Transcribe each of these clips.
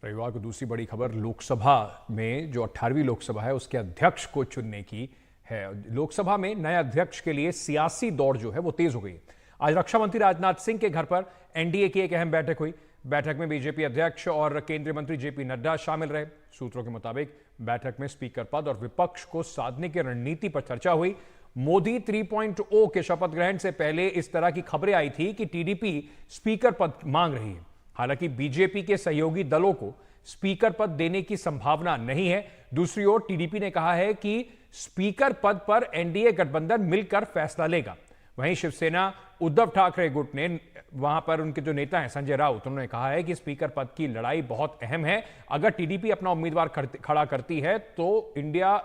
रविवार को दूसरी बड़ी खबर लोकसभा में जो 18वीं लोकसभा है उसके अध्यक्ष को चुनने की है। लोकसभा में नए अध्यक्ष के लिए सियासी दौड़ जो है वो तेज हो गई है। आज रक्षा मंत्री राजनाथ सिंह के घर पर एनडीए की एक अहम बैठक हुई। बैठक में बीजेपी अध्यक्ष और केंद्रीय मंत्री जेपी नड्डा शामिल रहे। सूत्रों के मुताबिक बैठक में स्पीकर पद और विपक्ष को साधने की रणनीति पर चर्चा हुई। मोदी 3.0 के शपथ ग्रहण से पहले इस तरह की खबरें आई थी कि टीडीपी स्पीकर पद मांग रही है। हालांकि बीजेपी के सहयोगी दलों को स्पीकर पद देने की संभावना नहीं है। दूसरी ओर टीडीपी ने कहा है कि स्पीकर पद पर एनडीए गठबंधन मिलकर फैसला लेगा। वहीं शिवसेना उद्धव ठाकरे गुट ने वहां पर उनके जो नेता हैं संजय राउत, उन्होंने कहा है कि स्पीकर पद की लड़ाई बहुत अहम है। अगर टीडीपी अपना उम्मीदवार खड़ा करती है तो इंडिया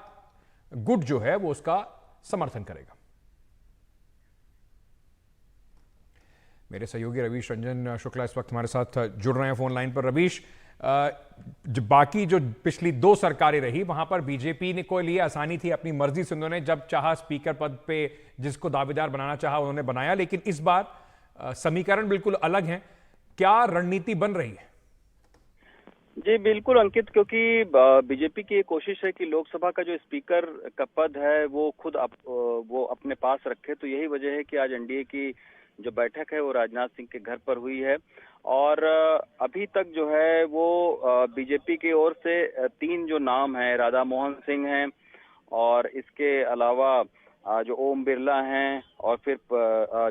गुट जो है वो उसका समर्थन करेगा। मेरे सहयोगी रवीश रंजन शुक्ला इस वक्त हमारे साथ जुड़ रहे हैं फोन लाइन पर। रवीश, बाकी जो पिछली दो सरकारें रही वहां पर बीजेपी ने को लिए आसानी थी, अपनी मर्जी से उन्होंने जब चाहा स्पीकर पद पे जिसको दावेदार बनाना चाहा उन्होंने बनाया, लेकिन इस बार समीकरण बिल्कुल अलग है। क्या रणनीति बन रही है? जी बिल्कुल अंकित, क्योंकि बीजेपी की ये कोशिश है कि लोकसभा का जो स्पीकर का पद है वो खुद वो अपने पास रखे। तो यही वजह है कि आज एनडीए की जो बैठक है वो राजनाथ सिंह के घर पर हुई है। और अभी तक जो है वो बीजेपी की ओर से तीन जो नाम है, राधा मोहन सिंह हैं और इसके अलावा जो ओम बिरला हैं और फिर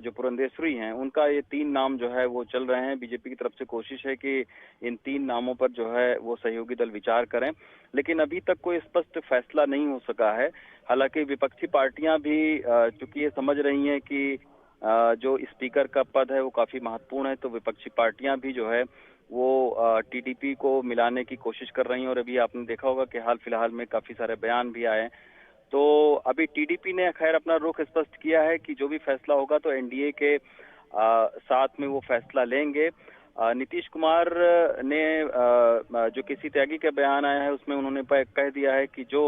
जो पुरंदेश्वरी हैं, उनका ये तीन नाम जो है वो चल रहे हैं। बीजेपी की तरफ से कोशिश है कि इन तीन नामों पर जो है वो सहयोगी दल विचार करें, लेकिन अभी तक कोई स्पष्ट फैसला नहीं हो सका है। हालांकि विपक्षी पार्टियां भी चूंकि ये समझ रही हैं कि जो स्पीकर का पद है वो काफी महत्वपूर्ण है, तो विपक्षी पार्टियां भी जो है वो टीडीपी को मिलाने की कोशिश कर रही हैं। और अभी आपने देखा होगा कि हाल फिलहाल में काफी सारे बयान भी आए। तो अभी टीडीपी ने खैर अपना रुख स्पष्ट किया है कि जो भी फैसला होगा तो एनडीए के साथ में वो फैसला लेंगे। नीतीश कुमार ने जो किसी त्यागी का बयान आया है उसमें उन्होंने कह दिया है कि जो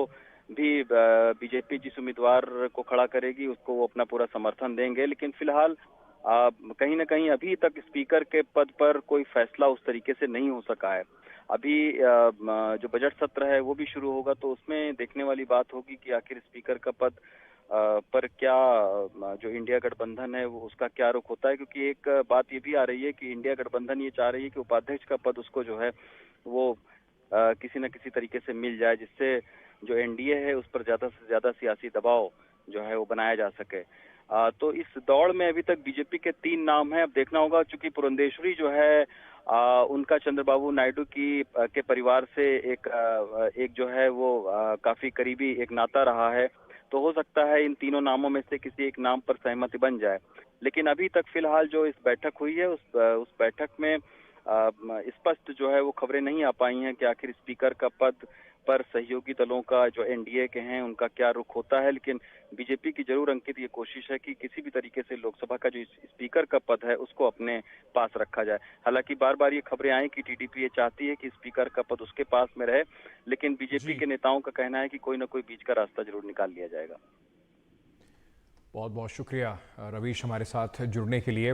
भी बीजेपी जिस उम्मीदवार को खड़ा करेगी उसको वो अपना पूरा समर्थन देंगे। लेकिन फिलहाल कहीं ना कहीं अभी तक स्पीकर के पद पर कोई फैसला उस तरीके से नहीं हो सका है। अभी जो बजट सत्र है वो भी शुरू होगा, तो उसमें देखने वाली बात होगी कि आखिर स्पीकर का पद पर क्या जो इंडिया गठबंधन है वो उसका क्या रुख होता है। क्योंकि एक बात ये भी आ रही है कि इंडिया गठबंधन ये चाह रही है कि उपाध्यक्ष का पद उसको जो है वो किसी न किसी तरीके से मिल जाए, जिससे जो एनडीए है उस पर ज्यादा से ज्यादा सियासी दबाव जो है वो बनाया जा सके। तो इस दौड़ में अभी तक बीजेपी के तीन नाम हैं। अब देखना होगा, चूंकि पुरंदेश्वरी जो है उनका चंद्रबाबू नायडू के परिवार से एक जो है वो काफी करीबी एक नाता रहा है, तो हो सकता है इन तीनों नामों में से किसी एक नाम पर सहमति बन जाए। लेकिन अभी तक फिलहाल जो इस बैठक हुई है उस बैठक में स्पष्ट जो है वो खबरें नहीं आ पाई हैं कि आखिर स्पीकर का पद पर सहयोगी दलों का जो एनडीए के हैं उनका क्या रुख होता है। लेकिन बीजेपी की जरूर अंकित ये कोशिश है कि किसी भी तरीके से लोकसभा का जो स्पीकर का पद है उसको अपने पास रखा जाए। हालांकि बार बार ये खबरें आई कि टीडीपी ये चाहती है कि स्पीकर का पद उसके पास में रहे, लेकिन बीजेपी के नेताओं का कहना है कि कोई ना कोई बीच का रास्ता जरूर निकाल लिया जाएगा। बहुत बहुत शुक्रिया रवीश हमारे साथ जुड़ने के लिए।